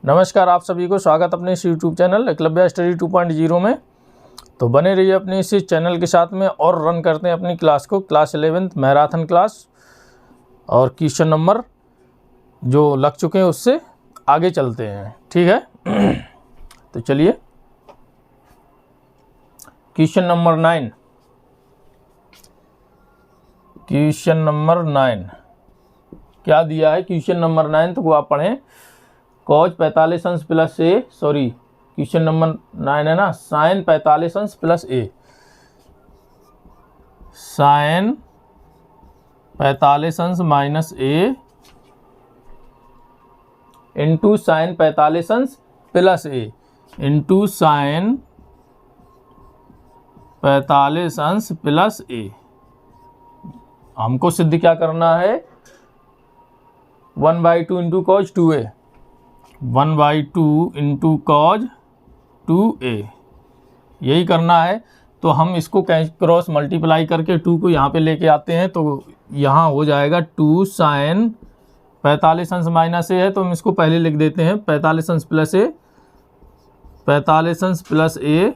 नमस्कार, आप सभी को स्वागत अपने इस यूट्यूब चैनल एकलव्य स्टडी 2.0 में। तो बने रहिए अपने इस चैनल के साथ में और रन करते हैं अपनी क्लास को, क्लास 11th मैराथन क्लास। और क्वेश्चन नंबर जो लग चुके हैं उससे आगे चलते हैं, ठीक है। तो चलिए क्वेश्चन नंबर 9। क्वेश्चन नंबर 9 क्या दिया है? क्वेश्चन नंबर 9 तो वो आप पढ़ें। कॉज 45 अंश प्लस ए, सॉरी क्वेश्चन नंबर 9 है ना, साइन 45 अंश प्लस ए। साइन 45 अंश माइनस ए इंटू साइन 45 अंश प्लस ए इंटू साइन 45 अंश प्लस ए। हमको सिद्ध क्या करना है? 1/2 into cos 2a, 1/2 into cos 2a, यही करना है। तो हम इसको क्रॉस मल्टीप्लाई करके 2 को यहाँ पे लेके आते हैं, तो यहाँ हो जाएगा 2 साइन 45 अंश माइनस ए है, तो हम इसको पहले लिख देते हैं 45 अंश प्लस ए, 45 अंश प्लस ए,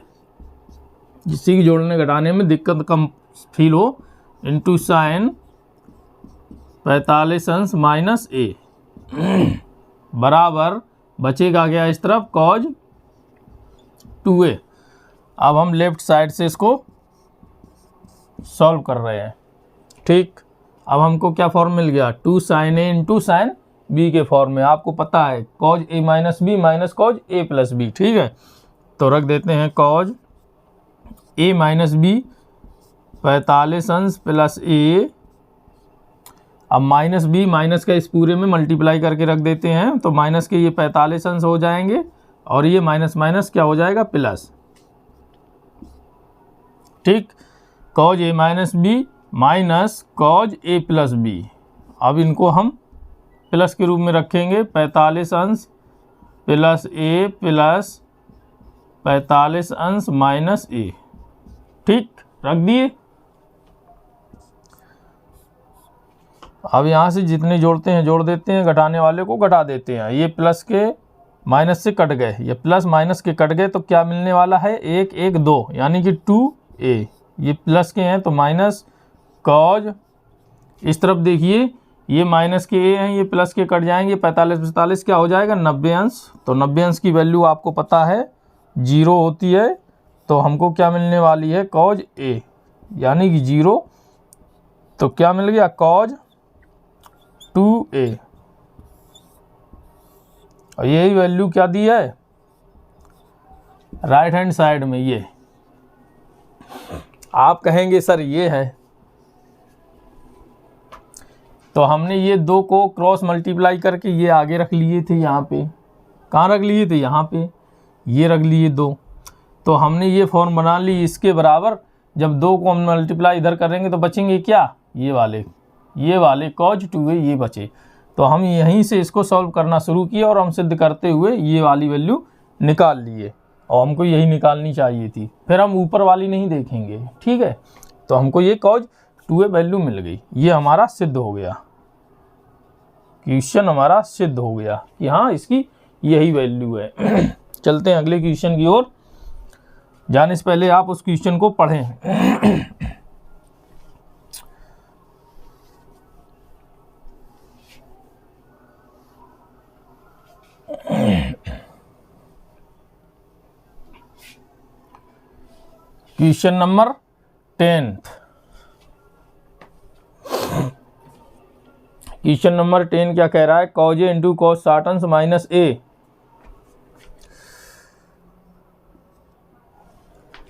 जिससे कि जोड़ने घटाने में दिक्कत कम फील हो, इंटू साइन 45 अंश माइनस ए बराबर बचेगा क्या इस तरफ? Cause 2a। अब हम लेफ्ट साइड से इसको सॉल्व कर रहे हैं, ठीक। अब हमको क्या फॉर्म मिल गया? 2 साइन ए इंटू साइन बी के फॉर्म में। आपको पता है कॉज ए माइनस बी माइनस कॉज ए प्लस बी, ठीक है। तो रख देते हैं कॉज ए माइनस बी 45 अंश प्लस ए। अब माइनस बी माइनस का इस पूरे में मल्टीप्लाई करके रख देते हैं, तो माइनस के ये 45 अंश हो जाएंगे और ये माइनस माइनस क्या हो जाएगा? प्लस, ठीक। कॉज ए माइनस बी माइनस कॉज ए प्लस बी। अब इनको हम प्लस के रूप में रखेंगे, 45 अंश प्लस ए प्लस 45 अंश माइनस ए, ठीक, रख दिए। अब यहाँ से जितने जोड़ते हैं जोड़ देते हैं, घटाने वाले को घटा देते हैं। ये प्लस के माइनस से कट गए, ये प्लस माइनस के कट गए, तो क्या मिलने वाला है? 1 1 2, यानी कि 2a। ये प्लस के हैं तो माइनस कॉज, इस तरफ देखिए ये माइनस के a हैं, ये प्लस के कट जाएंगे, 45 क्या हो जाएगा? 90 अंश। तो 90 अंश की वैल्यू आपको पता है 0 होती है, तो हमको क्या मिलने वाली है? कॉज a, यानी कि 0। तो क्या मिल गया? Cause 2a। और यही वैल्यू क्या दी है राइट हैंड साइड में? ये आप कहेंगे सर ये है, तो हमने ये 2 को क्रॉस मल्टीप्लाई करके ये आगे रख लिए थे, यहाँ पे कहाँ रख लिए थे? यहाँ पे ये रख लिए 2। तो हमने ये फॉर्म बना ली इसके बराबर। जब 2 को हम मल्टीप्लाई इधर करेंगे तो बचेंगे क्या? ये वाले कॉज 2a ये बचे। तो हम यहीं से इसको सॉल्व करना शुरू किए और हम सिद्ध करते हुए ये वाली वैल्यू निकाल लिए, और हमको यही निकालनी चाहिए थी। फिर हम ऊपर वाली नहीं देखेंगे, ठीक है। तो हमको ये कॉज 2a वैल्यू मिल गई, ये हमारा सिद्ध हो गया, क्वेश्चन हमारा सिद्ध हो गया कि हाँ इसकी यही वैल्यू है। चलते हैं अगले क्वेश्चन की ओर। जाने से पहले आप उस क्वेश्चन को पढ़ें। Question number 10। क्वेश्चन नंबर 10 क्या कह रहा है? कॉज ए इंटू कॉज 60 अंश माइनस ए।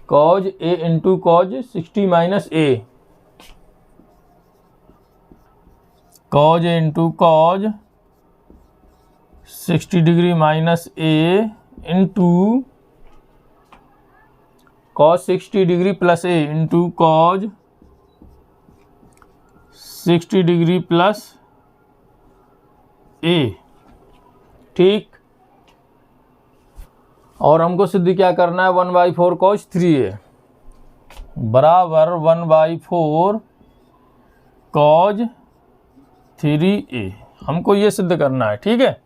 कॉज ए इंटू कॉज 60 माइनस ए। कॉज ए इंटू कॉज 60 डिग्री माइनस ए इंटू कॉज 60 डिग्री प्लस ए इंटू कॉज 60 डिग्री प्लस ए, ठीक। और हमको सिद्ध क्या करना है? 1/4 कॉज 3a बराबर 1/4 कॉज 3a। हमको ये सिद्ध करना है, ठीक है।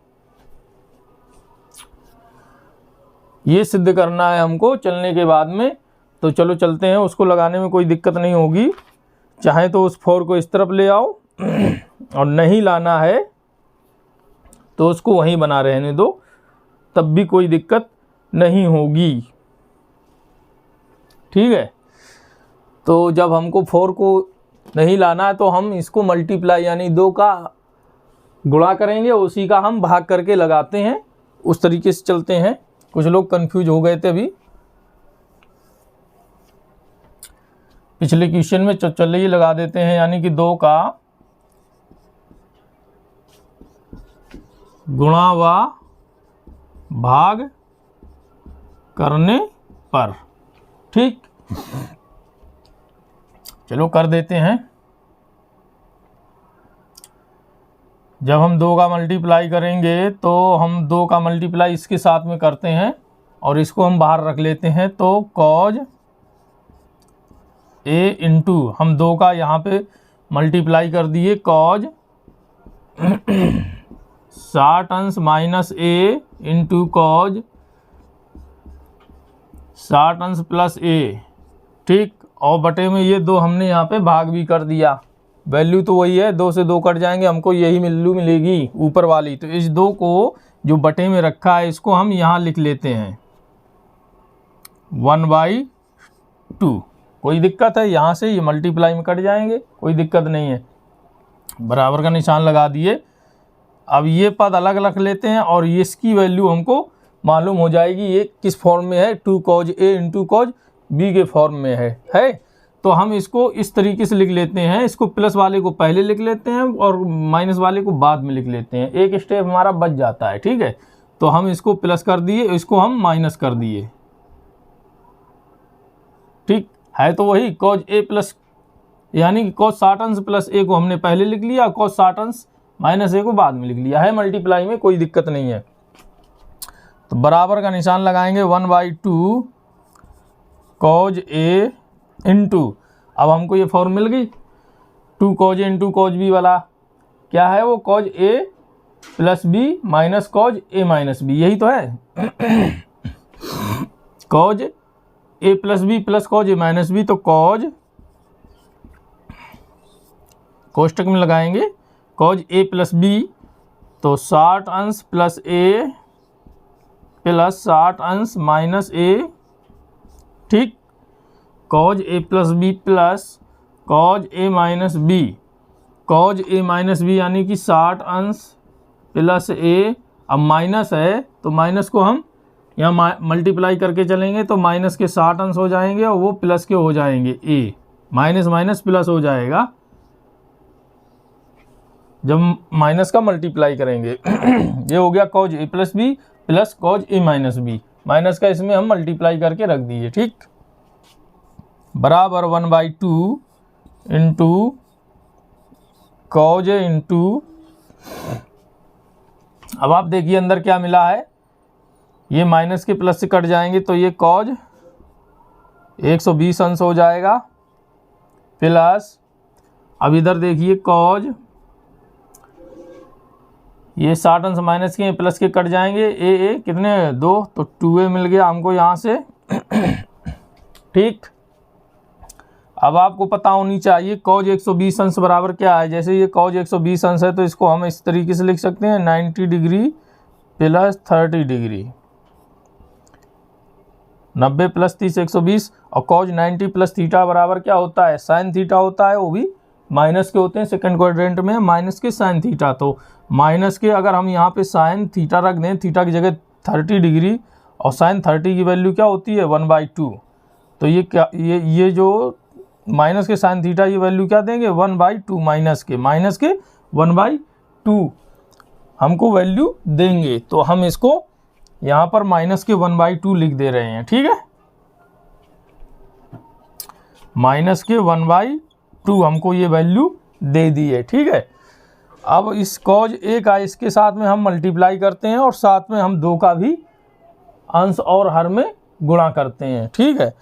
ये सिद्ध करना है हमको चलने के बाद में। तो चलो चलते हैं, उसको लगाने में कोई दिक्कत नहीं होगी। चाहे तो उस 4 को इस तरफ ले आओ और नहीं लाना है तो उसको वहीं बना रहने दो, तब भी कोई दिक्कत नहीं होगी। ठीक है, तो जब हमको 4 को नहीं लाना है तो हम इसको मल्टीप्लाई यानी 2 का गुणा करेंगे, उसी का हम भाग करके लगाते हैं। उस तरीके से चलते हैं। कुछ लोग कंफ्यूज हो गए थे अभी पिछले क्वेश्चन में। चलिए लगा देते हैं, यानी कि 2 का गुणा व भाग करने पर। ठीक, चलो कर देते हैं। जब हम 2 का मल्टीप्लाई करेंगे तो हम 2 का मल्टीप्लाई इसके साथ में करते हैं और इसको हम बाहर रख लेते हैं। तो कॉज ए इंटू हम 2 का यहाँ पे मल्टीप्लाई कर दिए, कॉज 60 अंश माइनस ए इंटू कॉज 60 अंश प्लस ए। ठीक, और बटे में ये 2 हमने यहाँ पे भाग भी कर दिया। वैल्यू तो वही है, 2 से 2 कट जाएंगे, हमको यही वैल्यू मिलेगी ऊपर वाली। तो इस 2 को जो बटे में रखा है इसको हम यहाँ लिख लेते हैं 1/2। कोई दिक्कत है? यहाँ से ये मल्टीप्लाई में कट जाएंगे, कोई दिक्कत नहीं है। बराबर का निशान लगा दिए। अब ये पद अलग रख लेते हैं और इसकी वैल्यू हमको मालूम हो जाएगी ये किस फॉर्म में है, 2 cos A into cos B के फॉर्म में है। तो हम इसको इस तरीके से लिख लेते हैं। इसको प्लस वाले को पहले लिख लेते हैं और माइनस वाले को बाद में लिख लेते हैं, एक स्टेप हमारा बच जाता है। ठीक है, तो हम इसको प्लस कर दिए, इसको हम माइनस कर दिए। ठीक है, तो वही cos A प्लस यानी कि cos 60 अंश प्लस A को हमने पहले लिख लिया, cos 60 अंश माइनस A को बाद में लिख लिया है। मल्टीप्लाई में कोई दिक्कत नहीं है। तो बराबर का निशान लगाएंगे 1/2 cos A इंटू, अब हमको ये फॉर्म मिल गई 2 cos A into cos B वाला क्या है, वो cos A plus B minus cos A minus B, यही तो है। cos A plus B plus cos A minus B, तो cos कोष्टक में लगाएंगे cos A प्लस B, तो 60 अंश प्लस A प्लस 60 अंश माइनस A। ठीक, cos A plus B plus cos A minus B, cos A minus B यानी कि 60 अंश प्लस A। अब माइनस है तो माइनस को हम यहाँ मल्टीप्लाई करके चलेंगे तो माइनस के 60 अंश हो जाएंगे और वो प्लस के हो जाएंगे A, माइनस माइनस प्लस हो जाएगा जब माइनस का मल्टीप्लाई करेंगे। ये हो गया cos A plus B plus cos A minus B, minus का इसमें हम मल्टीप्लाई करके रख दिए। ठीक, बराबर 1/2 इंटू cos A इंटू, अब आप देखिए अंदर क्या मिला है, ये माइनस के प्लस से कट जाएंगे तो ये cos 120 अंश हो जाएगा प्लस, अब इधर देखिए cos ये 60 अंश माइनस के प्लस के कट जाएंगे, ए कितने 2, तो 2A मिल गया हमको यहाँ से। ठीक, अब आपको पता होनी चाहिए cos 120 अंश बराबर क्या है। जैसे ये cos 120 अंश है तो इसको हम इस तरीके से लिख सकते हैं 90 डिग्री प्लस 30 डिग्री, 90 प्लस 30 120, और cos 90 प्लस थीटा बराबर क्या होता है, साइन थीटा होता है, वो भी माइनस के होते हैं। सेकंड क्वाड्रेंट में माइनस के साइन थीटा, तो माइनस के अगर हम यहाँ पे साइन थीटा रख दें, थीटा की जगह 30 डिग्री, और साइन 30 की वैल्यू क्या होती है 1/2, तो ये क्या, ये जो माइनस के साइन थीटा ये वैल्यू क्या देंगे 1/2, माइनस के 1/2 हमको वैल्यू देंगे। तो हम इसको यहाँ पर माइनस के 1/2 लिख दे रहे हैं। ठीक है, माइनस के 1/2 हमको ये वैल्यू दे दी है। ठीक है, अब इस cos A का इसके साथ में हम मल्टीप्लाई करते हैं और साथ में हम 2 का भी अंश और हर में गुणा करते हैं। ठीक है,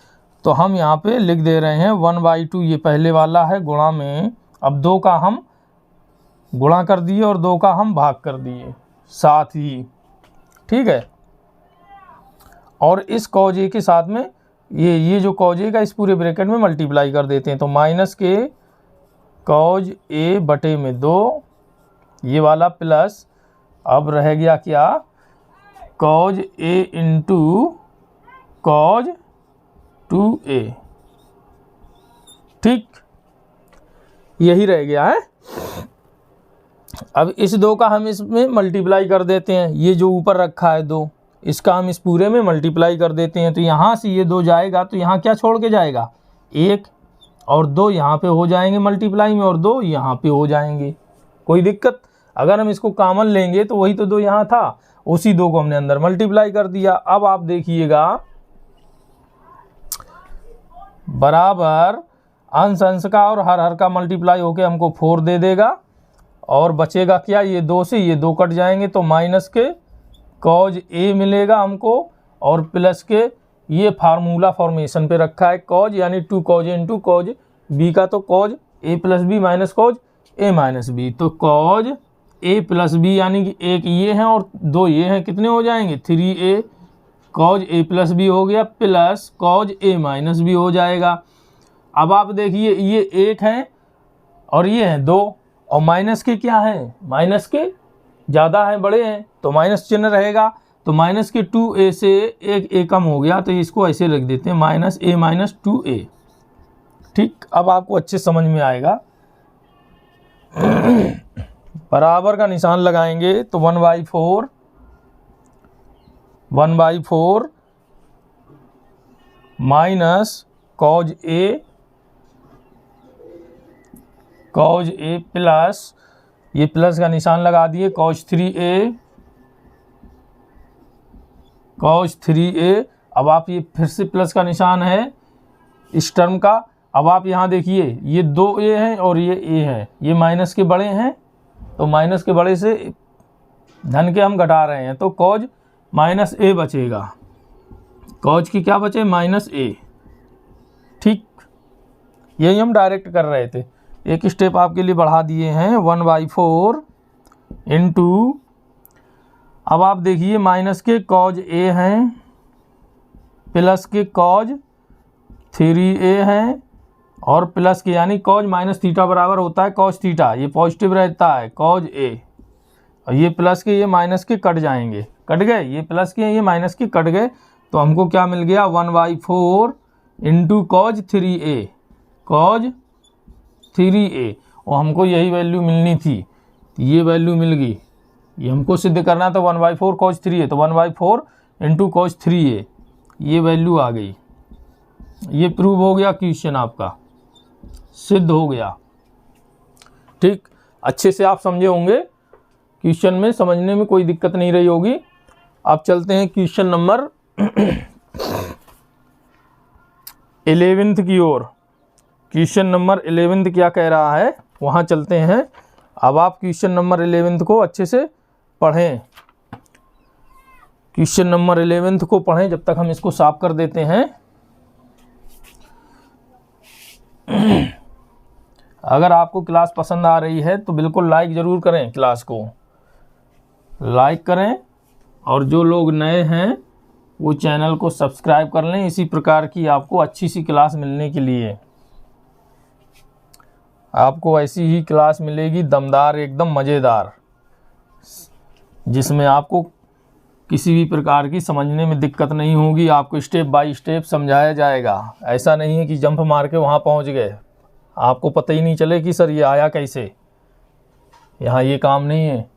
तो हम यहाँ पे लिख दे रहे हैं 1/2, ये पहले वाला है गुणा में, अब 2 का हम गुणा कर दिए और 2 का हम भाग कर दिए साथ ही। ठीक है, और इस कॉज ए के साथ में ये जो कॉज ए का इस पूरे ब्रैकेट में मल्टीप्लाई कर देते हैं। तो माइनस के कॉज ए बटे में 2 ये वाला प्लस, अब रह गया क्या, कॉज ए इंटू कॉज 2a। ठीक, यही रह गया है। अब इस 2 का हम इसमें मल्टीप्लाई कर देते हैं, ये जो ऊपर रखा है 2 इसका हम इस पूरे में मल्टीप्लाई कर देते हैं। तो यहाँ से ये 2 जाएगा तो यहाँ क्या छोड़ के जाएगा, 1 और 2 यहाँ पे हो जाएंगे मल्टीप्लाई में और 2 यहाँ पे हो जाएंगे, कोई दिक्कत। अगर हम इसको कॉमन लेंगे तो वही तो 2 यहाँ था, उसी 2 को हमने अंदर मल्टीप्लाई कर दिया। अब आप देखिएगा बराबर अंश अंश का और हर हर का मल्टीप्लाई होके हमको 4 दे देगा और बचेगा क्या, ये 2 से ये 2 कट जाएंगे तो माइनस के कॉज ए मिलेगा हमको और प्लस के ये फार्मूला फॉर्मेशन पे रखा है कॉज, यानी 2 कॉज ए इंटू कॉज बी का तो कॉज ए प्लस बी माइनस कॉज ए माइनस बी, तो कॉज ए प्लस बी यानी कि एक ये हैं और 2 ये हैं, कितने हो जाएंगे 3a कॉज ए प्लस बी हो गया प्लस कॉज ए माइनस बी हो जाएगा। अब आप देखिए ये 1 है और ये है 2 और माइनस के क्या है, माइनस के ज़्यादा हैं, बड़े हैं, तो माइनस चिन्ह रहेगा। तो माइनस के 2a से एक a कम हो गया तो इसको ऐसे लिख देते हैं माइनस a माइनस 2a। ठीक, अब आपको अच्छे समझ में आएगा। बराबर का निशान लगाएंगे तो 1/4 माइनस कॉज ए प्लस, ये प्लस का निशान लगा दिए, कॉज 3a। अब आप ये फिर से प्लस का निशान है इस टर्म का। अब आप यहाँ देखिए ये 2a है और ये a है, ये माइनस के बड़े हैं तो माइनस के बड़े से धन के हम घटा रहे हैं तो कॉज माइनस a बचेगा, कॉज की क्या बचे माइनस a। ठीक, यही हम डायरेक्ट कर रहे थे, एक स्टेप आपके लिए बढ़ा दिए हैं 1/4 इंटू, अब आप देखिए माइनस के कॉज ए हैं प्लस के कॉज 3a हैं और प्लस के यानी कॉज माइनस थीटा बराबर होता है कॉज थीटा, ये पॉजिटिव रहता है कॉज ए, और ये प्लस के ये माइनस के कट जाएंगे, कट गए, ये प्लस के ये माइनस के कट गए तो हमको क्या मिल गया 1/4 into cos 3a, cause 3a, और हमको यही वैल्यू मिलनी थी, ये वैल्यू मिल गई। ये हमको सिद्ध करना था 1/4 कॉज 3a, तो 1/4 इंटू कॉज 3a, ये वैल्यू आ गई। ये प्रूव हो गया, क्वेश्चन आपका सिद्ध हो गया। ठीक, अच्छे से आप समझे होंगे, क्वेश्चन में समझने में कोई दिक्कत नहीं रही होगी। आप चलते हैं क्वेश्चन नंबर 11th की ओर। क्वेश्चन नंबर 11th क्या कह रहा है वहाँ चलते हैं। अब आप क्वेश्चन नंबर 11th को अच्छे से पढ़ें, क्वेश्चन नंबर 11th को पढ़ें, जब तक हम इसको साफ कर देते हैं। अगर आपको क्लास पसंद आ रही है तो बिल्कुल लाइक ज़रूर करें, क्लास को लाइक करें, और जो लोग नए हैं वो चैनल को सब्सक्राइब कर लें, इसी प्रकार की आपको अच्छी सी क्लास मिलने के लिए। आपको ऐसी ही क्लास मिलेगी दमदार, एकदम मज़ेदार, जिसमें आपको किसी भी प्रकार की समझने में दिक्कत नहीं होगी। आपको स्टेप बाय स्टेप समझाया जाएगा। ऐसा नहीं है कि जंप मार के वहाँ पहुँच गए, आपको पता ही नहीं चले कि सर ये आया कैसे। यहाँ ये काम नहीं है,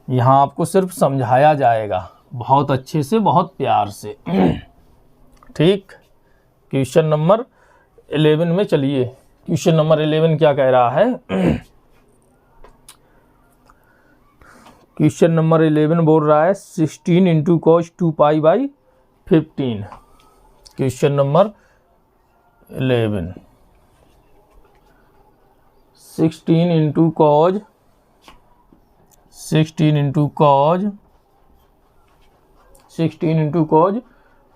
यहाँ आपको सिर्फ समझाया जाएगा बहुत अच्छे से, बहुत प्यार से। ठीक, क्वेश्चन नंबर 11 में चलिए। क्वेश्चन नंबर 11 क्या कह रहा है? क्वेश्चन नंबर 11 बोल रहा है 16 into cos 2π/15। Question number 11 16 into cos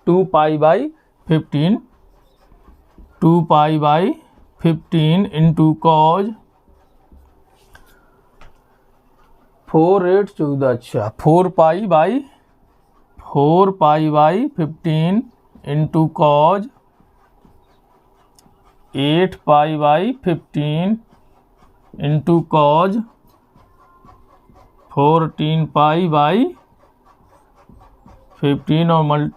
2π/15 2π/15 into cos 4 8 14, अच्छा 4π/15 4 pi by 15 into cos 8 pi by 15 into cos 14 pi by 15 और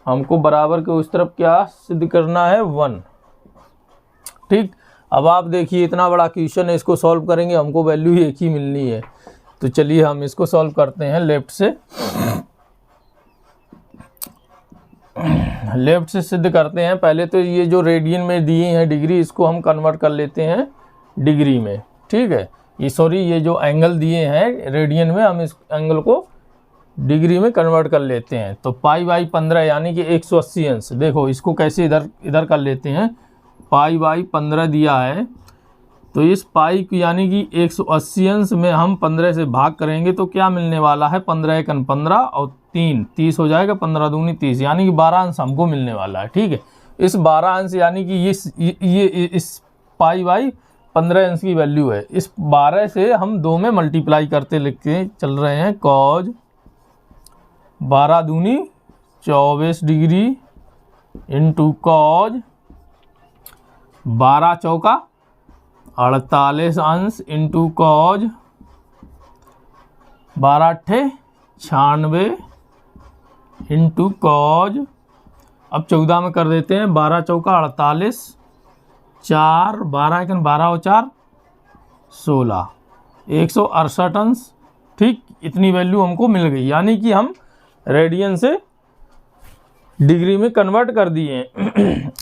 हमको बराबर के उस तरफ क्या सिद्ध करना है 1। ठीक, अब आप देखिए इतना बड़ा क्वेश्चन है, इसको सॉल्व करेंगे हमको वैल्यू ही एक ही मिलनी है। तो चलिए हम इसको सॉल्व करते हैं लेफ्ट से। लेफ्ट से सिद्ध करते हैं। पहले तो ये जो रेडियन में दिए हैं डिग्री, इसको हम कन्वर्ट कर लेते हैं डिग्री में। ठीक है, ये जो एंगल दिए हैं रेडियन में, हम इस एंगल को डिग्री में कन्वर्ट कर लेते हैं। तो पाई बाई 15 यानी कि 180 अंश। देखो इसको कैसे इधर कर लेते हैं। पाई बाई 15 दिया है, तो इस पाई को यानी कि 180 अंश में हम 15 से भाग करेंगे तो क्या मिलने वाला है, 15 एकन 15 और 3 30 हो जाएगा, 15 दूनी 30 यानी कि 12 अंश हमको मिलने वाला है। ठीक है, इस 12 अंश यानी कि ये इस पाई बाई 15 अंश की वैल्यू है। इस 12 से हम 2 में मल्टीप्लाई करते लिखते चल रहे हैं। कॉज 12 दूनी 24 डिग्री इंटू कॉज 12 चौका 48 अंश इंटू कॉज 12 अट्ठे 96 इंटू कॉज, अब 14 में कर देते हैं। 12 चौका 48, 4 12 एकन 12 और 4 16, 168 अंश। ठीक, इतनी वैल्यू हमको मिल गई, यानी कि हम रेडियन से डिग्री में कन्वर्ट कर दिए।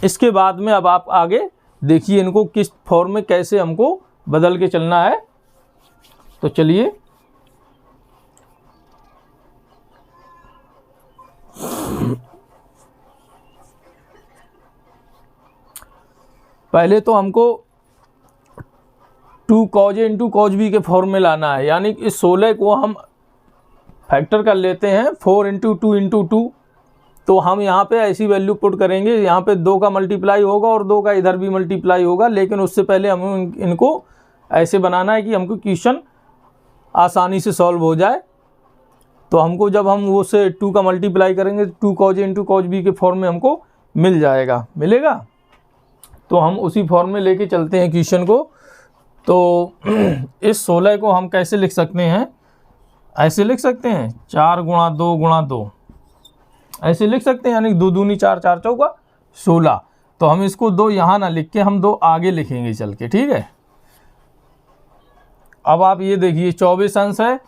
इसके बाद में अब आप आगे देखिए इनको किस फॉर्म में कैसे हमको बदल के चलना है। तो चलिए पहले तो हमको 2 कॉज ए इंटू कॉज बी के फॉर्म में लाना है, यानी कि इस 16 को हम फैक्टर कर लेते हैं 4 इंटू 2 इंटू 2। तो हम यहाँ पे ऐसी वैल्यू पुट करेंगे, यहाँ पे 2 का मल्टीप्लाई होगा और 2 का इधर भी मल्टीप्लाई होगा, लेकिन उससे पहले हम इनको ऐसे बनाना है कि हमको क्वेश्चन आसानी से सॉल्व हो जाए। तो हमको जब हम वो से 2 का मल्टीप्लाई करेंगे 2 कॉज ए इंटू कॉज बी के फॉर्म में हमको मिलेगा। तो हम उसी फॉर्म में लेके चलते हैं क्वेश्चन को। तो इस 16 को हम कैसे लिख सकते हैं, ऐसे लिख सकते हैं 4 गुणा 2 गुणा 2, ऐसे लिख सकते हैं, यानी 2 दूनी 4 4 चौका 16। तो हम इसको 2 यहाँ ना लिख के हम 2 आगे लिखेंगे चल के। ठीक है, अब आप ये देखिए 24 अंश है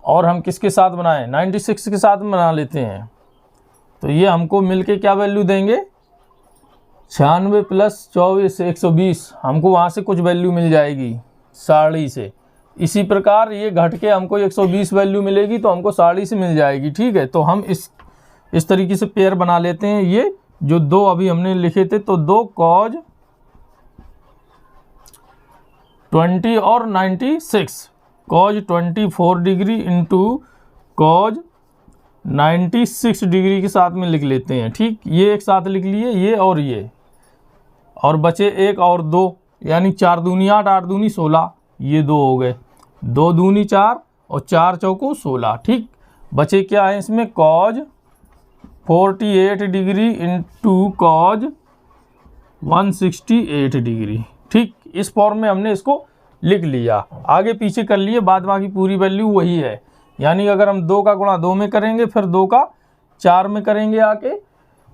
और हम किसके साथ बनाएं, 96 के साथ बना लेते हैं। तो ये हमको मिलके क्या वैल्यू देंगे, 96 प्लस 24 120। हमको वहाँ से कुछ वैल्यू मिल जाएगी 60 से। इसी प्रकार ये घट के हमको 120 वैल्यू मिलेगी, तो हमको 60 से मिल जाएगी। ठीक है, तो हम इस तरीके से पेयर बना लेते हैं। ये जो 2 अभी हमने लिखे थे, तो 2 कॉज 20 और 96, cause 24 degree into cos 96 degree के साथ में लिख लेते हैं। ठीक, ये एक साथ लिख लिए, ये और बचे 1 और 2, यानी 4 दूनी 8 8 दूनी 16, ये 2 हो गए। 2 दूनी 4 और 4 चौको 16। ठीक, बचे क्या है इसमें, cause 48 degree into cos 168 degree. ठीक, इस फॉर्म में हमने इसको लिख लिया, आगे पीछे कर लिए, बाद बाकी पूरी वैल्यू वही है। यानी अगर हम 2 का गुणा 2 में करेंगे, फिर 2 का 4 में करेंगे आके,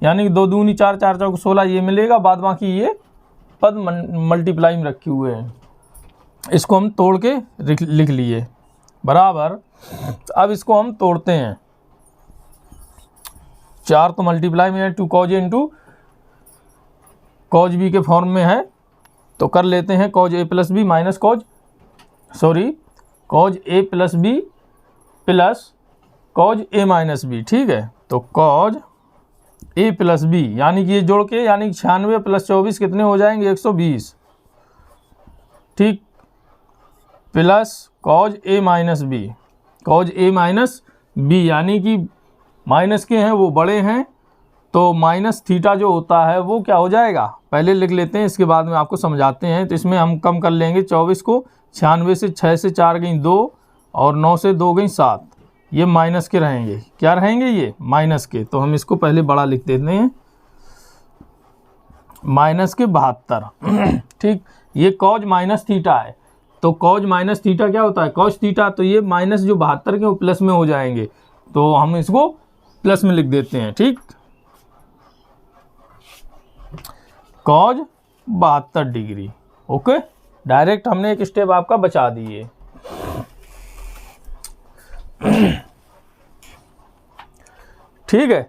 यानी 2 दूनी 4 4 चौको 16 ये मिलेगा, बाद बाकी ये पद मल्टीप्लाई में रखे हुए हैं। इसको हम तोड़ के लिख लिए बराबर। अब इसको हम तोड़ते हैं। 4 तो मल्टीप्लाई में है, 2 कॉज ए इंटू कॉज बी के फॉर्म में है, तो कर लेते हैं कॉज ए प्लस बी माइनस कॉज ए प्लस बी प्लस कॉज ए माइनस बी। ठीक है, तो कॉज ए प्लस बी यानी कि ये जोड़ के, यानी 96 प्लस 24 कितने हो जाएंगे, 120। ठीक, प्लस कॉज ए माइनस बी यानी कि माइनस के हैं वो बड़े हैं, तो माइनस थीटा जो होता है वो क्या हो जाएगा, पहले लिख लेते हैं, इसके बाद में आपको समझाते हैं। तो इसमें हम कम कर लेंगे 24 को, 96 से 6 से 4 गई 2 और 9 से 2 गई 7, ये माइनस के रहेंगे। क्या रहेंगे? ये माइनस के। तो हम इसको पहले बड़ा लिख देते हैं, माइनस के 72। ठीक, ये कॉज माइनस थीटा है, तो कॉज माइनस थीटा क्या होता है? Cos theta. तो ये माइनस जो 72 के वो प्लस में हो जाएंगे, तो हम इसको प्लस में लिख देते हैं। ठीक, कॉज 72 डिग्री। ओके, डायरेक्ट हमने एक स्टेप आपका बचा दिए। ठीक है,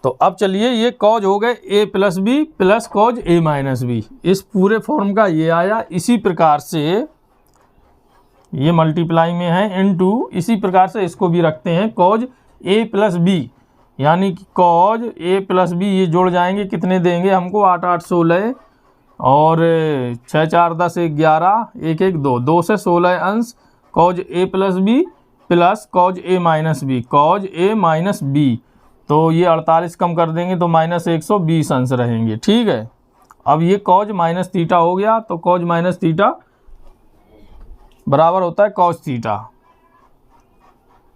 तो अब चलिए, ये कॉज हो गए a plus B plus cos a minus B, इस पूरे फॉर्म का ये आया। इसी प्रकार से ये मल्टीप्लाई में है इनटू, इसी प्रकार से इसको भी रखते हैं कॉज a प्लस बी, यानी कि कॉज a प्लस बी, ये जुड़ जाएंगे, कितने देंगे हमको? 8 8 16 और 6 4 10 11 1 1 2, 2 से 16 अंश cos a plus B plus cos a minus B, cos a minus B. तो ये 48 कम कर देंगे तो माइनस 120 अंश रहेंगे। ठीक है, अब ये कॉज माइनस थीटा हो गया, तो कॉज माइनस थीटा बराबर होता है कॉस थीटा,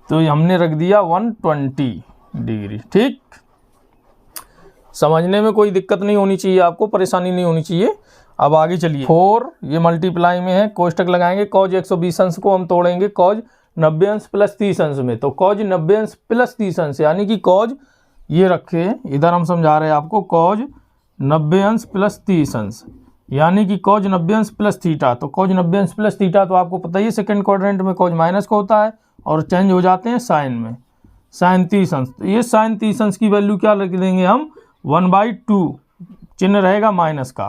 तो हमने रख दिया 120 डिग्री। ठीक, समझने में कोई दिक्कत नहीं होनी चाहिए, आपको परेशानी नहीं होनी चाहिए। अब आगे चलिए, 4 ये मल्टीप्लाई में है, कोष्टक लगाएंगे, कॉज 120 अंश को हम तोड़ेंगे कॉज 90 अंश प्लस 30 अंश में, तो कॉज 90 अंश प्लस 30 अंश, यानी कि कॉज ये रखे इधर, हम समझा रहे हैं आपको, कॉज 90 अंश प्लस 30 अंश, यानी कि कॉज 90 अंश प्लस थीटा। तो कॉज 90 अंश प्लस थीटा तो आपको पता ही है, सेकंड क्वाड्रेंट में कॉज माइनस का होता है और चेंज हो जाते हैं साइन में, साइन 30 अंश। तो ये साइन 30 अंश की वैल्यू क्या लिख देंगे हम? 1/2, चिन्ह रहेगा माइनस का,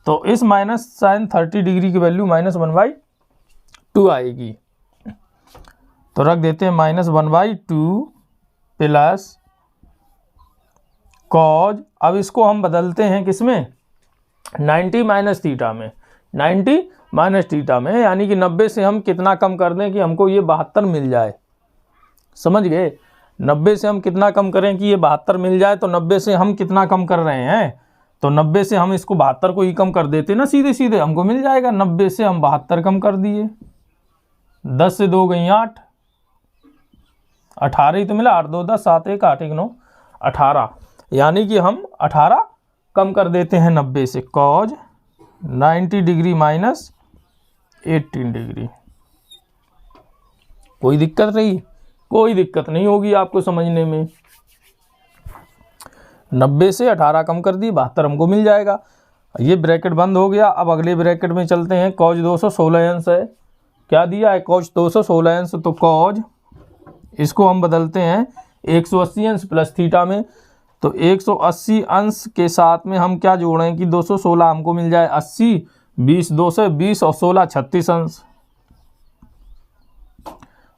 तो इस माइनस साइन 30 डिग्री की वैल्यू माइनस 1/2 आएगी। तो रख देते हैं माइनस 1/2 प्लस कॉज, अब इसको हम बदलते हैं किसमें? 90 माइनस थीटा में, 90 माइनस थीटा में, यानी कि 90 से हम कितना कम कर दें कि हमको ये 72 मिल जाए। समझ गए? 90 से हम कितना कम करें कि ये 72 मिल जाए, तो 90 से हम कितना कम कर रहे हैं? तो 90 से हम इसको 72 को ही कम कर देते ना, सीधे सीधे हमको मिल जाएगा। 90 से हम 72 कम कर दिए, 10 से 2 गई 8, 18 ही तो मिला, 8 2 10 7 1 8 1 9 18, यानी कि हम 18 कम कर देते हैं 90 से। Cause 90 degree minus 18 degree. कोई दिक्कत नहीं? कोई दिक्कत नहीं होगी आपको समझने में। 90 से 18 कम कर दी, 72 हमको मिल जाएगा। ये ब्रैकेट बंद हो गया। अब अगले ब्रैकेट में चलते हैं। कॉज 216 अंश है, क्या दिया है? कॉज 216 अंश, तो कॉज इसको हम बदलते हैं 180 अंश प्लस थीटा में, तो 180 अंश के साथ में हम क्या जोड़ें कि 216 हमको मिल जाए 80, 20 2 से 20 और 16 36 अंश।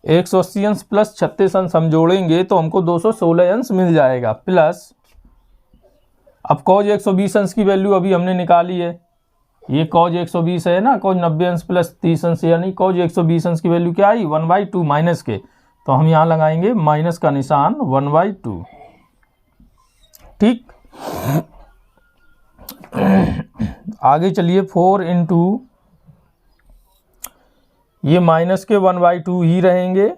180 अंश प्लस 36 अंश हम जोड़ेंगे तो हमको 216 अंश मिल जाएगा, प्लस अब कॉज 120 अंश की वैल्यू अभी हमने निकाली है, ये कॉज 120 है ना, कॉज 90 अंश प्लस 30 अंश, यानी कॉज 120 अंश की वैल्यू क्या आई? 1/2 माइनस के, तो हम यहाँ लगाएंगे माइनस का निशान 1/2। ठीक, आगे चलिए 4 इंटू, ये माइनस के 1/2 ही रहेंगे।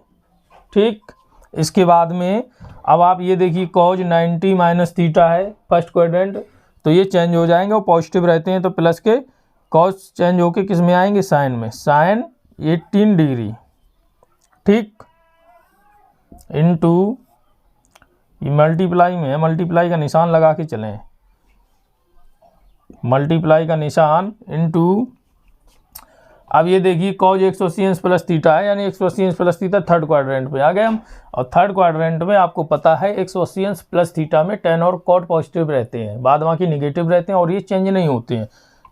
ठीक, इसके बाद में अब आप ये देखिए कॉज 90 माइनस थीटा है फर्स्ट क्वाड्रेंट, तो ये चेंज हो जाएंगे और पॉजिटिव रहते हैं, तो प्लस के कॉज चेंज होके किस में आएंगे? साइन में, साइन 18 डिग्री। ठीक, इनटू, ये मल्टीप्लाई में है, मल्टीप्लाई का निशान लगा के चलें, मल्टीप्लाई का निशान इनटू, अब ये देखिए कॉज 180 अंश प्लस थीटा है, यानी 180 अंश प्लस थीटा थर्ड क्वाड्रेंट पे आ गए हम, और थर्ड क्वाड्रेंट में आपको पता है 180 अंश प्लस थीटा में टेन और कॉट पॉजिटिव रहते हैं, बाद बाकी निगेटिव रहते हैं और ये चेंज नहीं होते हैं,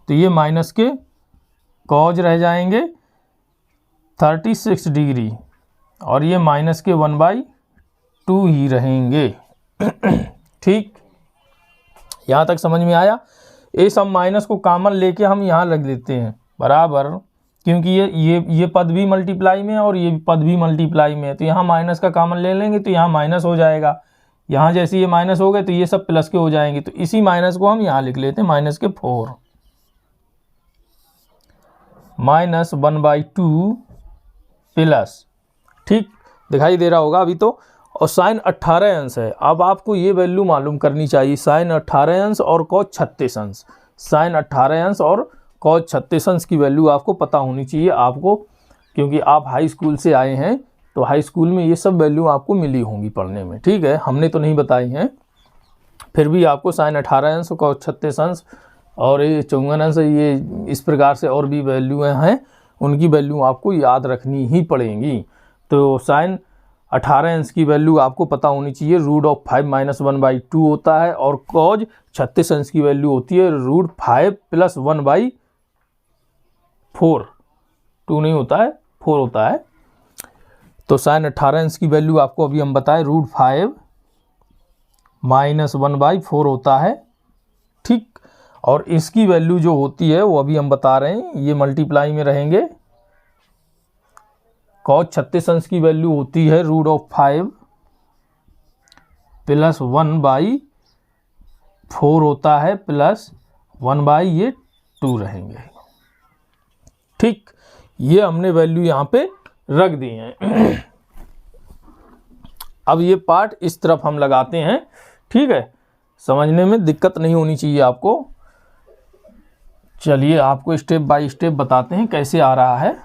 तो ये माइनस के कॉज रह जाएंगे 36 डिग्री और ये माइनस के 1/2 ही रहेंगे। ठीक, यहाँ तक समझ में आया? ये सब माइनस को कॉमन लेके हम यहाँ लग लेते हैं बराबर, क्योंकि ये पद भी मल्टीप्लाई में है और ये पद भी मल्टीप्लाई में है, तो यहाँ माइनस का कॉमन ले लेंगे तो यहाँ माइनस हो जाएगा, यहाँ जैसे ये माइनस हो गए तो ये सब प्लस के हो जाएंगे, तो इसी माइनस को हम यहाँ लिख लेते हैं माइनस के 4 माइनस 1/2 प्लस। ठीक, दिखाई दे रहा होगा अभी तो। और साइन 18 अंश है। अब आपको ये वैल्यू मालूम करनी चाहिए, साइन 18 अंश और कॉस 36 अंश। साइन 18 अंश और कॉस 36 अंश की वैल्यू आपको पता होनी चाहिए आपको, क्योंकि आप हाई स्कूल से आए हैं तो हाई स्कूल में ये सब वैल्यू आपको मिली होंगी पढ़ने में, ठीक है, हमने तो नहीं बताई हैं। फिर भी आपको साइन 18 अंश कॉस 36 अंश और ये 54 अंश, ये इस प्रकार से और भी वैल्यू हैं, उनकी वैल्यू आपको याद रखनी ही पड़ेंगी। तो साइन 18 अंश की वैल्यू आपको पता होनी चाहिए, √5 - 1/2 होता है। और कॉज 36 अंश की वैल्यू होती है √5 + 1/4, 2 नहीं होता है, 4 होता है। तो साइन 18 अंश की वैल्यू आपको अभी हम बताएं √5 - 1/4 होता है, ठीक। और इसकी वैल्यू जो होती है वो अभी हम बता रहे हैं, ये मल्टीप्लाई में रहेंगे। कॉस 36 अंश की वैल्यू होती है √5 + 1/4 होता है, प्लस 1/2 रहेंगे, ठीक। ये हमने वैल्यू यहाँ पे रख दी हैं। अब ये पार्ट इस तरफ हम लगाते हैं, ठीक है, समझने में दिक्कत नहीं होनी चाहिए आपको। चलिए आपको स्टेप बाय स्टेप बताते हैं कैसे आ रहा है।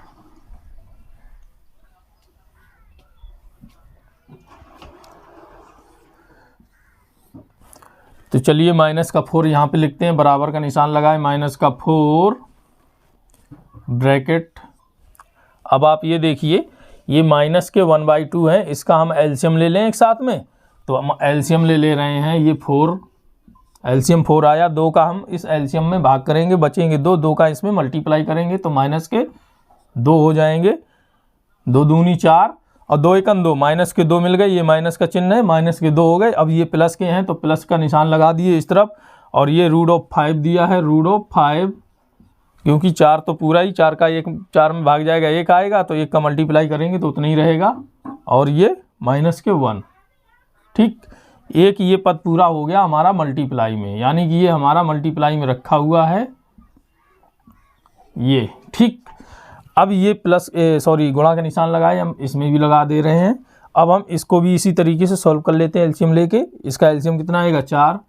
तो चलिए -4 यहाँ पे लिखते हैं, बराबर का निशान लगाए, -4 ब्रैकेट। अब आप ये देखिए, ये माइनस के 1/2 है, इसका हम एलसीएम ले लें एक साथ में। तो हम एलसीएम ले रहे हैं, ये 4, एलसीएम 4 आया, 2 का हम इस एलसीएम में भाग करेंगे, बचेंगे 2, 2 का इसमें मल्टीप्लाई करेंगे तो -2 हो जाएंगे, 2 दूनी 4 और 2 एकम 2, -2 मिल गए, ये माइनस का चिन्ह है, -2 हो गए। अब ये प्लस के हैं तो प्लस का निशान लगा दिए इस तरफ, और ये √5 दिया है, √5, क्योंकि 4 तो पूरा ही, 4 का 1 4 में भाग जाएगा, 1 आएगा तो 1 का मल्टीप्लाई करेंगे तो उतना ही रहेगा, और ये -1, ठीक। एक ये पद पूरा हो गया हमारा मल्टीप्लाई में, यानी कि ये हमारा मल्टीप्लाई में रखा हुआ है ये, ठीक। अब ये गुणा का निशान लगाए, हम इसमें भी लगा दे रहे हैं। अब हम इसको भी इसी तरीके से सॉल्व कर लेते हैं एलसीएम लेके। इसका एलसीएम कितना आएगा, 4,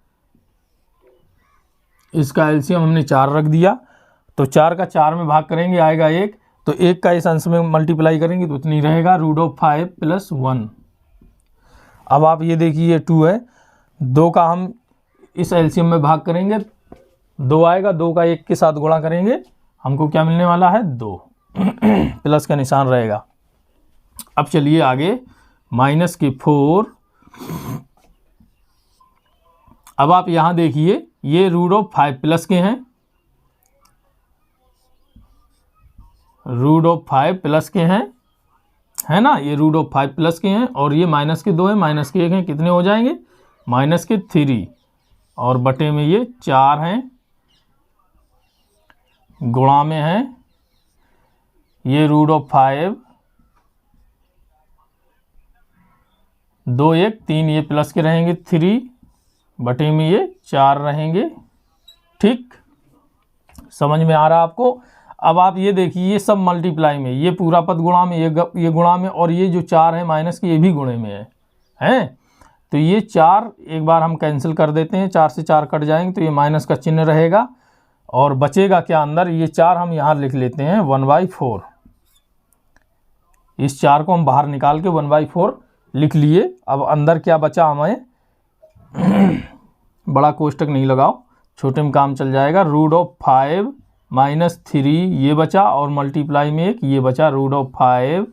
इसका एलसीएम हमने 4 रख दिया, तो 4 का 4 में भाग करेंगे आएगा 1, तो 1 का इस अंश में मल्टीप्लाई करेंगे तो इतनी रहेगा, √5 + 1। अब आप ये देखिए 2 है, 2 का हम इस एलसीएम में भाग करेंगे, 2 आएगा, 2 का 1 के साथ गुणा करेंगे, हमको क्या मिलने वाला है, 2 प्लस का निशान रहेगा। अब चलिए आगे, -4। अब आप यहां देखिए, ये √5 प्लस के हैं, √5 प्लस के हैं, है ना, ये √5 प्लस के हैं, और ये -2 है, -1 है, कितने हो जाएंगे, -3, और बटे में ये 4 हैं, गुणा में है ये √5, 2 1 3, ये प्लस के रहेंगे 3, बटे में ये 4 रहेंगे, ठीक। समझ में आ रहा आपको। अब आप ये देखिए, ये सब मल्टीप्लाई में, ये पूरा पद गुणा में, ये गुणा में, और ये जो 4 है माइनस के, ये भी गुणे में है, हैं। तो ये 4 एक बार हम कैंसिल कर देते हैं, 4 से 4 कट जाएंगे तो ये माइनस का चिन्ह रहेगा, और बचेगा क्या अंदर, ये 4 हम यहाँ लिख लेते हैं 1/4। इस 4 को हम बाहर निकाल के 1/4 लिख लिए। अब अंदर क्या बचा हमें, बड़ा कोष्टक नहीं लगाओ, छोटे में काम चल जाएगा, √5 - 3 ये बचा, और मल्टीप्लाई में 1 ये बचा, √5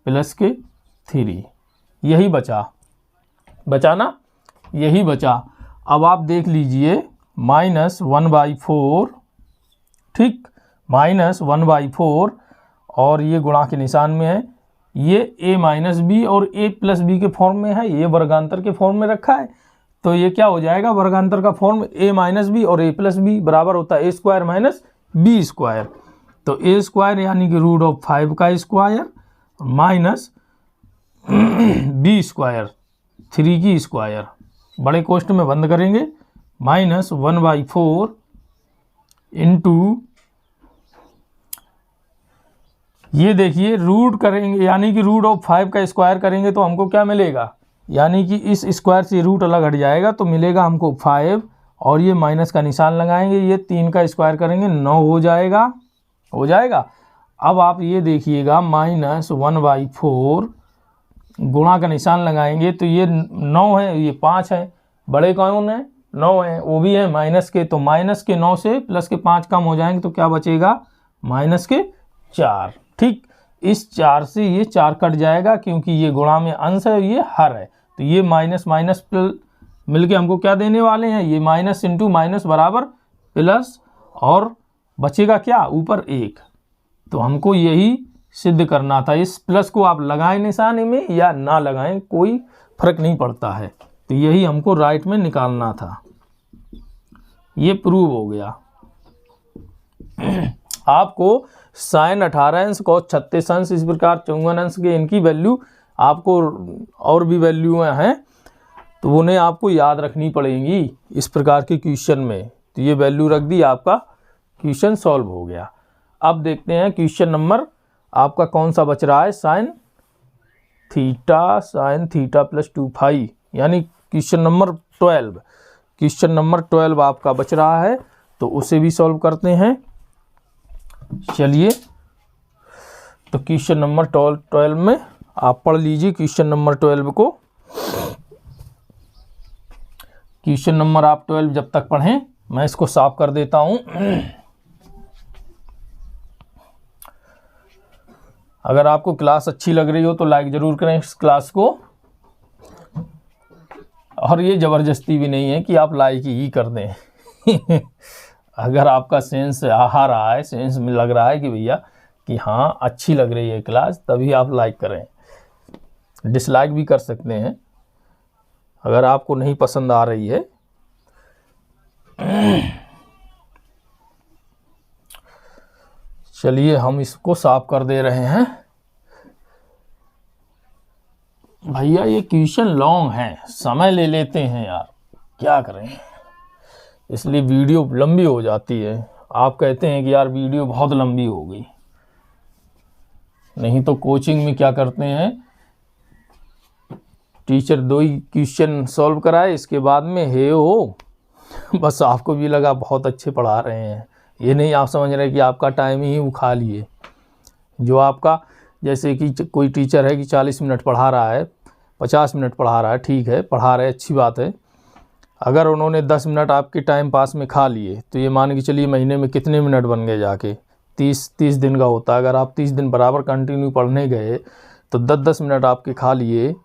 + के 3, यही बचा ना, यही बचा। अब आप देख लीजिए, -1/4, ठीक, -1/4, और ये गुणा के निशान में है, ये a - b और a + b के फॉर्म में है, ये वर्गांतर के फॉर्म में रखा है, तो ये क्या हो जाएगा, वर्गांतर का फॉर्म a - b और a + b बराबर होता है a² - b²। तो a² यानी कि √5 का स्क्वायर माइनस b², 3 की स्क्वायर, बड़े कोष्ट में बंद करेंगे, -1/4 इंटू ये देखिए रूट करेंगे यानी कि रूट ऑफ 5 का स्क्वायर करेंगे तो हमको क्या मिलेगा, यानी कि इस स्क्वायर से रूट अलग हट जाएगा तो मिलेगा हमको 5 और ये माइनस का निशान लगाएंगे, ये 3 का स्क्वायर करेंगे 9 हो जाएगा। अब आप ये देखिएगा -1/4 गुणा का निशान लगाएंगे तो ये 9 है, ये 5 है, बड़े कौन है 9 है, वो भी है माइनस के, तो माइनस के 9 से प्लस के 5 कम हो जाएंगे तो क्या बचेगा -4। ठीक, इस 4 से ये 4 कट जाएगा क्योंकि ये गुणा में अंश है, ये हर है, तो ये माइनस माइनस मिलके हमको क्या देने वाले हैं, ये माइनस इंटू माइनस बराबर प्लस, और बचेगा क्या ऊपर 1। तो हमको यही सिद्ध करना था। इस प्लस को आप लगाएं निशान में या ना लगाएं कोई फर्क नहीं पड़ता है, तो यही हमको राइट में निकालना था। ये प्रूव हो गया। आपको साइन 18 अंश cos 36 अंश इस प्रकार 54 अंश के इनकी वैल्यू आपको और भी वैल्यू हैं तो उन्हें आपको याद रखनी पड़ेंगी इस प्रकार के क्वेश्चन में। तो ये वैल्यू रख दी, आपका क्वेश्चन सॉल्व हो गया। अब देखते हैं क्वेश्चन नंबर आपका कौन सा बच रहा है, साइन थीटा प्लस 2 यानी क्वेश्चन नंबर 12। क्वेश्चन नंबर 12 आपका बच रहा है तो उसे भी सॉल्व करते हैं। चलिए, तो क्वेश्चन नंबर 12 में आप पढ़ लीजिए क्वेश्चन नंबर 12 को। क्वेश्चन नंबर आप 12 जब तक पढ़ें मैं इसको साफ कर देता हूं। अगर आपको क्लास अच्छी लग रही हो तो लाइक ज़रूर करें इस क्लास को, और ये ज़बरदस्ती भी नहीं है कि आप लाइक ही कर दें। अगर आपका सेंस आ रहा है, सेंस में लग रहा है कि भैया कि हाँ अच्छी लग रही है क्लास, तभी आप लाइक करें। डिसलाइक भी कर सकते हैं अगर आपको नहीं पसंद आ रही है। चलिए हम इसको साफ कर दे रहे हैं। भैया ये क्वेश्चन लॉन्ग है, समय ले लेते हैं यार, क्या करें, इसलिए वीडियो लंबी हो जाती है। आप कहते हैं कि यार वीडियो बहुत लंबी हो गई, नहीं तो कोचिंग में क्या करते हैं, टीचर 2 ही क्वेश्चन सॉल्व कराए, इसके बाद में हे हो बस आपको भी लगा बहुत अच्छे पढ़ा रहे हैं। ये नहीं आप समझ रहे कि आपका टाइम ही वो खा लिए। जो आपका जैसे कि कोई टीचर है कि 40 मिनट पढ़ा रहा है, 50 मिनट पढ़ा रहा है, ठीक है पढ़ा रहे, अच्छी बात है। अगर उन्होंने 10 मिनट आपके टाइम पास में खा लिए तो ये मान के चलिए महीने में कितने मिनट बन गए, जाके 30 दिन का होता है। अगर आप 30 दिन बराबर कंटिन्यू पढ़ने गए तो 10-10 मिनट आपके खा लिए,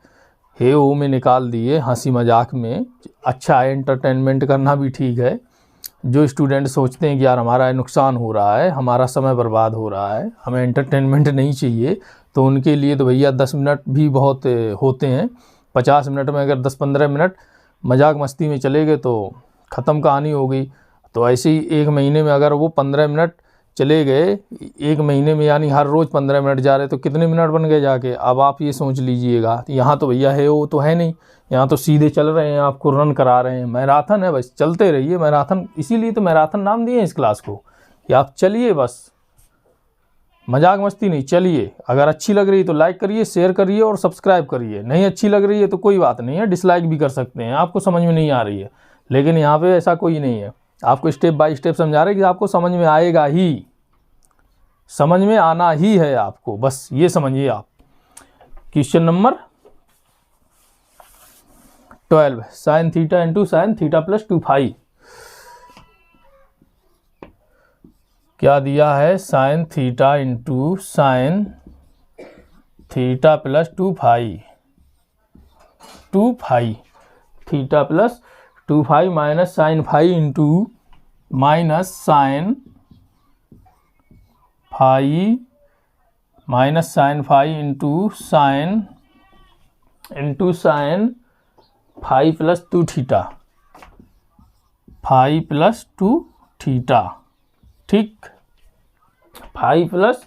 हे ओ में निकाल दिए, हंसी मजाक में। अच्छा है, एंटरटेनमेंट करना भी ठीक है। जो स्टूडेंट सोचते हैं कि यार हमारा नुकसान हो रहा है, हमारा समय बर्बाद हो रहा है, हमें एंटरटेनमेंट नहीं चाहिए, तो उनके लिए तो भैया 10 मिनट भी बहुत होते हैं। 50 मिनट में अगर 10-15 मिनट मजाक मस्ती में चले गए तो ख़त्म कहानी हो गई। तो ऐसे ही 1 महीने में अगर वो 15 मिनट चले गए, 1 महीने में यानी हर रोज़ 15 मिनट जा रहे तो कितने मिनट बन गए जाके। अब आप ये सोच लीजिएगा, यहाँ तो भैया है वो तो है नहीं, यहाँ तो सीधे चल रहे हैं, आपको रन करा रहे हैं, मैराथन है, बस चलते रहिए मैराथन। इसीलिए तो मैराथन नाम दिए इस क्लास को कि आप चलिए, बस मजाक मस्ती नहीं, चलिए। अगर अच्छी लग रही है तो लाइक करिए, शेयर करिए और सब्सक्राइब करिए। नहीं अच्छी लग रही है तो कोई बात नहीं है, डिसलाइक भी कर सकते हैं, आपको समझ में नहीं आ रही है। लेकिन यहाँ पे ऐसा कोई नहीं है, आपको स्टेप बाय स्टेप समझा रहे कि आपको समझ में आएगा ही, समझ में आना ही है आपको, बस ये समझिए आप। Question number 12 sine theta into sine theta plus 2 क्या दिया है, sine theta into sine theta plus 2 theta plus 2 minus sine phi into minus sine phi into sine phi plus 2 theta, ठीक। फाई प्लस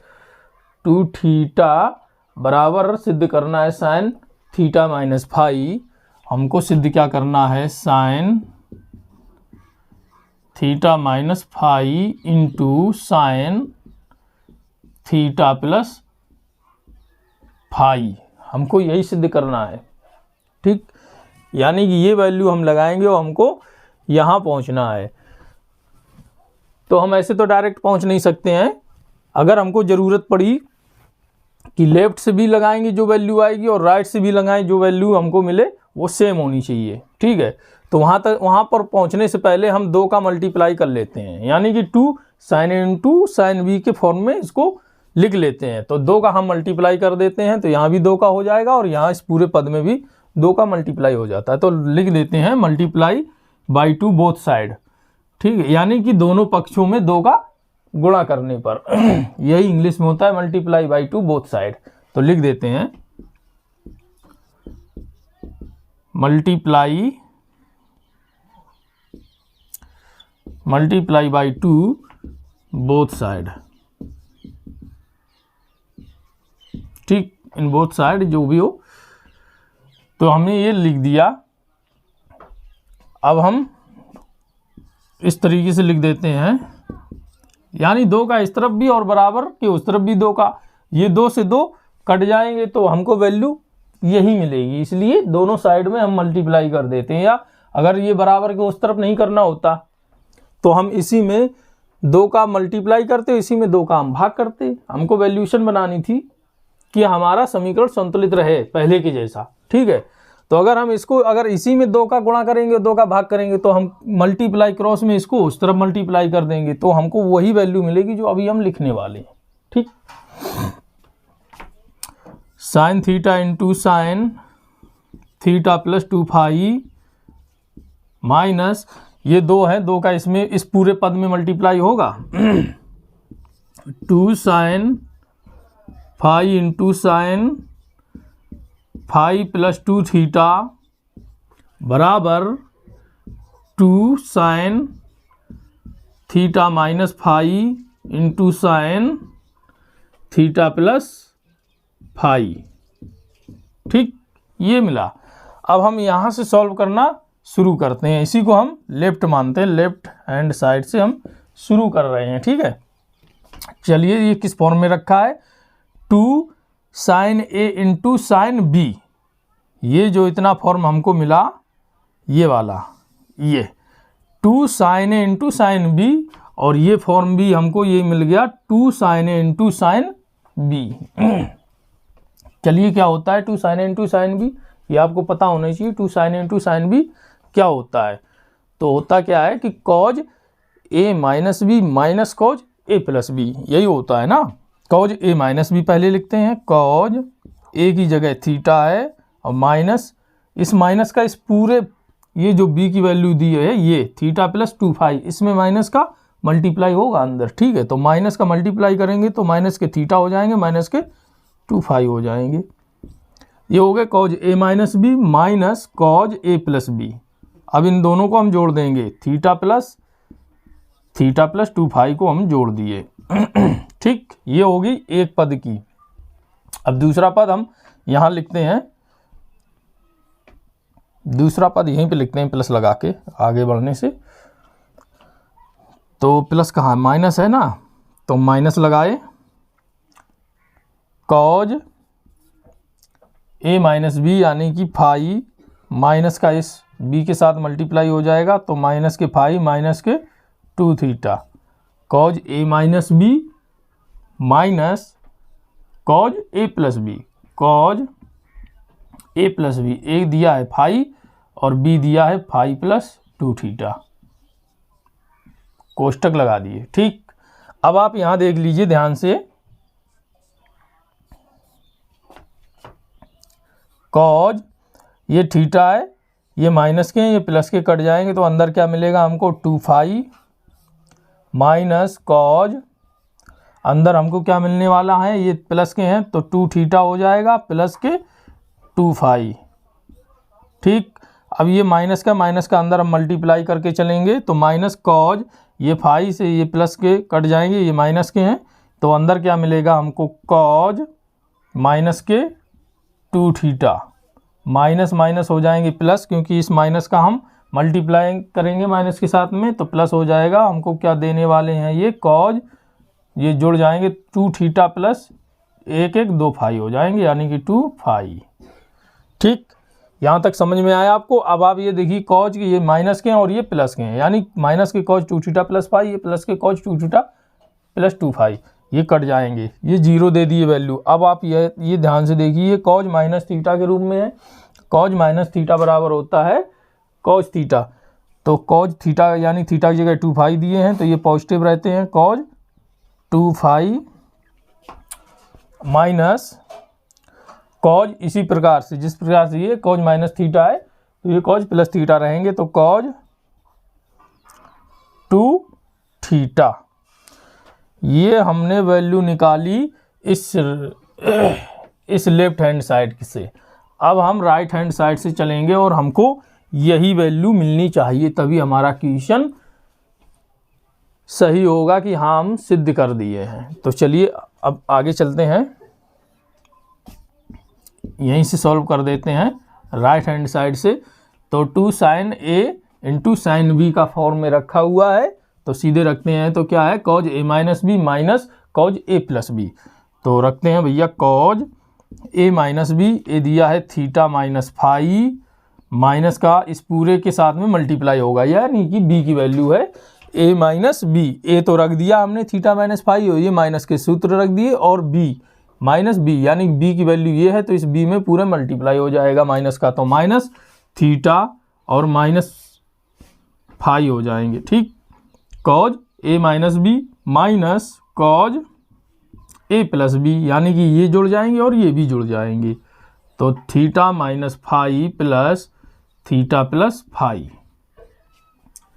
2 थीटा बराबर सिद्ध करना है sine theta minus phi. हमको सिद्ध क्या करना है, sine theta minus phi into sine theta plus phi, हमको यही सिद्ध करना है। ठीक, यानी कि ये वैल्यू हम लगाएंगे और हमको यहाँ पहुँचना है। तो हम ऐसे तो डायरेक्ट पहुँच नहीं सकते हैं, अगर हमको ज़रूरत पड़ी कि लेफ़्ट से भी लगाएंगे जो वैल्यू आएगी और राइट से भी लगाएं, जो वैल्यू हमको मिले वो सेम होनी चाहिए। ठीक है, तो वहाँ पर पहुँचने से पहले हम 2 का मल्टीप्लाई कर लेते हैं, यानी कि 2 sin A into sine B के फॉर्म में इसको लिख लेते हैं। तो 2 का हम मल्टीप्लाई कर देते हैं, तो यहाँ भी 2 का हो जाएगा और यहाँ इस पूरे पद में भी 2 का मल्टीप्लाई हो जाता है। तो लिख देते हैं मल्टीप्लाई बाई 2 बोथ साइड। ठीक है, यानी कि दोनों पक्षों में 2 का गुणा करने पर यही इंग्लिश में होता है मल्टीप्लाई बाई 2 बोथ साइड। तो लिख देते हैं मल्टीप्लाई बाई 2 बोथ साइड। ठीक, इन बोथ साइड जो भी हो, तो हमने ये लिख दिया। अब हम इस तरीके से लिख देते हैं, यानी 2 का इस तरफ भी और बराबर के उस तरफ भी 2 का, ये 2 से 2 कट जाएंगे तो हमको वैल्यू यही मिलेगी, इसलिए दोनों साइड में हम मल्टीप्लाई कर देते हैं। या अगर ये बराबर के उस तरफ नहीं करना होता तो हम इसी में 2 का मल्टीप्लाई करते, इसी में 2 का हम भाग करते। हमको वैल्यूशन बनानी थी कि हमारा समीकरण संतुलित रहे पहले के जैसा। ठीक है, तो अगर हम इसको अगर इसी में 2 का गुणा करेंगे, 2 का भाग करेंगे, तो हम मल्टीप्लाई क्रॉस में इसको उस तरफ मल्टीप्लाई कर देंगे, तो हमको वही वैल्यू मिलेगी जो अभी हम लिखने वाले हैं। ठीक, sine theta into sine theta plus 2 phi minus ये 2 है, 2 का इसमें इस पूरे पद में मल्टीप्लाई होगा 2 sine phi into sine phi plus 2 theta बराबर 2 sine theta minus phi into sine theta plus phi. ठीक, ये मिला। अब हम यहाँ से सॉल्व करना शुरू करते हैं, इसी को हम लेफ्ट मानते हैं, लेफ्ट हैंड साइड से हम शुरू कर रहे हैं। ठीक है, चलिए ये किस फॉर्म में रखा है, 2 साइन ए इंटू साइन बी, ये जो इतना फॉर्म हमको मिला ये वाला, ये 2 साइन ए इंटू साइन बी, और ये फॉर्म भी हमको ये मिल गया 2 साइन ए इंटू साइन बी। चलिए क्या होता है 2 साइन ए इंटू साइन बी, ये आपको पता होना चाहिए। 2 साइन ए इंटू साइन बी क्या होता है, तो होता क्या है कि कॉज ए माइनस बी माइनस कॉज ए प्लस बी, यही होता है ना। कॉज ए माइनस बी पहले लिखते हैं, कॉज ए की जगह थीटा है और माइनस, इस माइनस का इस पूरे ये जो बी की वैल्यू दी है ये थीटा प्लस 2 फाई, इसमें माइनस का मल्टीप्लाई होगा अंदर। ठीक है, तो माइनस का मल्टीप्लाई करेंगे तो माइनस के थीटा हो जाएंगे, माइनस के 2 फाई हो जाएंगे। ये हो गए कॉज ए माइनस बी माइनस कॉज ए प्लस बी। अब इन दोनों को हम जोड़ देंगे, थीटा प्लस 2 फाई को हम जोड़ दिए। ठीक, ये होगी एक पद की। अब दूसरा पद हम यहाँ लिखते हैं, दूसरा पद यहीं पे लिखते हैं प्लस लगा के आगे बढ़ने से। तो प्लस कहाँ, माइनस है ना, तो माइनस लगाए, कॉज ए माइनस बी यानी कि फाई, माइनस का इस बी के साथ मल्टीप्लाई हो जाएगा, तो माइनस के फाई माइनस के 2 थीटा, कॉज ए माइनस बी माइनस कॉज ए प्लस बी, कॉज ए प्लस बी, एक दिया है फाई और बी दिया है फाई प्लस 2 थीटा, कोष्टक लगा दिए। ठीक, अब आप यहां देख लीजिए ध्यान से, कॉज ये थीटा है, ये माइनस के हैं, ये प्लस के कट जाएंगे, तो अंदर क्या मिलेगा हमको 2 फाई माइनस कॉज, अंदर हमको क्या मिलने वाला है, ये प्लस के हैं तो 2 थीटा हो जाएगा प्लस के 2 फाई। ठीक, अब ये माइनस का अंदर हम मल्टीप्लाई करके चलेंगे, तो माइनस कॉज, ये फाई से ये प्लस के कट जाएंगे, ये माइनस के हैं, तो अंदर क्या मिलेगा हमको, कॉज माइनस के 2 थीटा, माइनस माइनस हो जाएंगे प्लस, क्योंकि इस माइनस का हम मल्टीप्लाई करेंगे माइनस के साथ में, तो प्लस हो जाएगा। हमको क्या देने वाले हैं, ये कॉज, ये जुड़ जाएंगे 2 थीटा प्लस एक एक 2 फाई हो जाएंगे, यानी कि 2 फाई। ठीक, यहाँ तक समझ में आया आपको। अब आप ये देखिए कॉज के ये माइनस के हैं और ये प्लस के हैं, यानी माइनस के कॉज 2 थीटा प्लस फाई, ये प्लस के कॉज 2 थीटा प्लस 2 फाई, ये कट जाएंगे, ये 0 दे दिए वैल्यू। अब आप ये ध्यान से देखिए, कॉज माइनस थीटा के रूप में है, कॉज माइनस थीटा बराबर होता है कॉज थीटा, तो कॉज थीटा यानी थीटा की जगह 2 फाई दिए हैं तो ये पॉजिटिव रहते हैं, कॉज 2 फाई माइनस कॉज, इसी प्रकार से जिस प्रकार से ये कॉज माइनस थीटा है तो ये कॉज प्लस थीटा रहेंगे, तो कॉज 2 थीटा। ये हमने वैल्यू निकाली इस लेफ्ट हैंड साइड से। अब हम राइट हैंड साइड से चलेंगे और हमको यही वैल्यू मिलनी चाहिए, तभी हमारा क्वेश्चन सही होगा कि हाँ हम सिद्ध कर दिए हैं। तो चलिए अब आगे चलते हैं, यहीं से सॉल्व कर देते हैं राइट हैंड साइड से। तो 2 sin a into sine B का फॉर्म में रखा हुआ है, तो सीधे रखते हैं, तो क्या है cos a minus B minus cos a plus B. तो रखते हैं भैया cos a minus B, A दिया है थीटा माइनस फाई, माइनस का इस पूरे के साथ में मल्टीप्लाई होगा, यानी कि b की वैल्यू है a माइनस बी। ए तो रख दिया हमने थीटा माइनस फाई, और ये माइनस के सूत्र रख दिए, और b माइनस बी यानी b की वैल्यू ये है, तो इस b में पूरा मल्टीप्लाई हो जाएगा माइनस का, तो माइनस थीटा और माइनस फाई हो जाएंगे। ठीक, cos a minus B minus cos a plus B, यानी कि ये जुड़ जाएंगे और ये भी जुड़ जाएंगे, तो theta minus phi plus theta plus phi.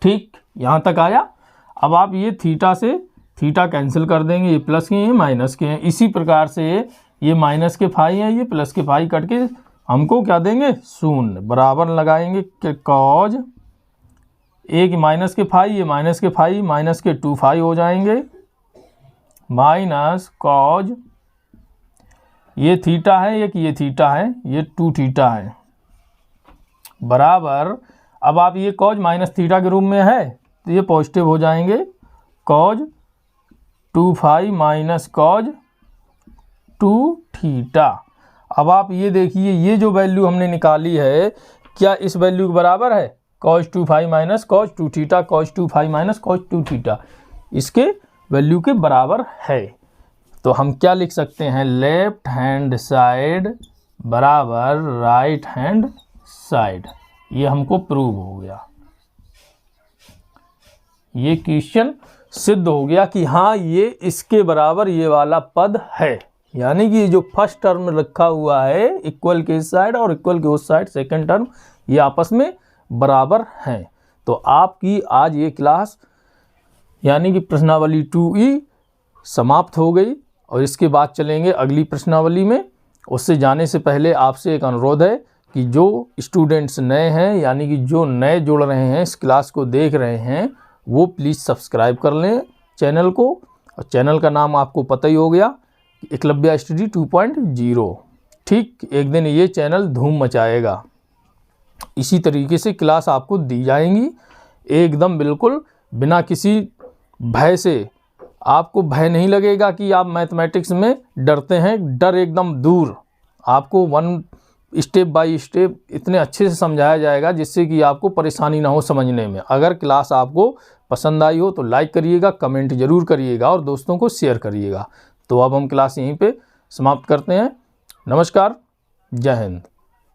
ठीक, यहाँ तक आया। अब आप ये थीटा से थीटा कैंसिल कर देंगे, ये प्लस के हैं माइनस के हैं, इसी प्रकार से ये माइनस के फाई हैं, ये प्लस के फाई कट के हमको क्या देंगे शून्य, बराबर लगाएंगे कि कॉज एक माइनस के फाई, ये माइनस के फाई माइनस के 2 फाई हो जाएंगे, माइनस कॉज ये थीटा है, एक ये थीटा है, ये 2 थीटा है, बराबर। अब आप ये कॉज माइनस थीटा के रूप में है तो ये पॉजिटिव हो जाएंगे, cos 2 phi minus cos 2 theta. अब आप ये देखिए, ये जो वैल्यू हमने निकाली है क्या इस वैल्यू के बराबर है, cos 2 phi minus cos 2 theta, cos 2 phi minus cos 2 theta, इसके वैल्यू के बराबर है। तो हम क्या लिख सकते हैं, लेफ्ट हैंड साइड बराबर राइट हैंड साइड, ये हमको प्रूव हो गया, ये क्वेश्चन सिद्ध हो गया कि हाँ ये इसके बराबर ये वाला पद है, यानी कि जो फर्स्ट टर्म रखा हुआ है इक्वल के इस साइड और इक्वल के उस साइड सेकंड टर्म, ये आपस में बराबर हैं। तो आपकी आज ये क्लास यानी कि प्रश्नावली 2E समाप्त हो गई, और इसके बाद चलेंगे अगली प्रश्नावली में। उससे जाने से पहले आपसे एक अनुरोध है कि जो स्टूडेंट्स नए हैं यानी कि जो नए जुड़ रहे हैं इस क्लास को देख रहे हैं, वो प्लीज़ सब्सक्राइब कर लें चैनल को, और चैनल का नाम आपको पता ही हो गया, एकलव्य स्टडी 2.0। ठीक, एक दिन ये चैनल धूम मचाएगा, इसी तरीके से क्लास आपको दी जाएंगी एकदम बिल्कुल बिना किसी भय से। आपको भय नहीं लगेगा कि आप मैथमेटिक्स में डरते हैं, डर एकदम दूर। आपको 1 स्टेप बाय स्टेप इतने अच्छे से समझाया जाएगा जिससे कि आपको परेशानी ना हो समझने में। अगर क्लास आपको पसंद आई हो तो लाइक करिएगा, कमेंट ज़रूर करिएगा और दोस्तों को शेयर करिएगा। तो अब हम क्लास यहीं पे समाप्त करते हैं। नमस्कार, जय हिंद।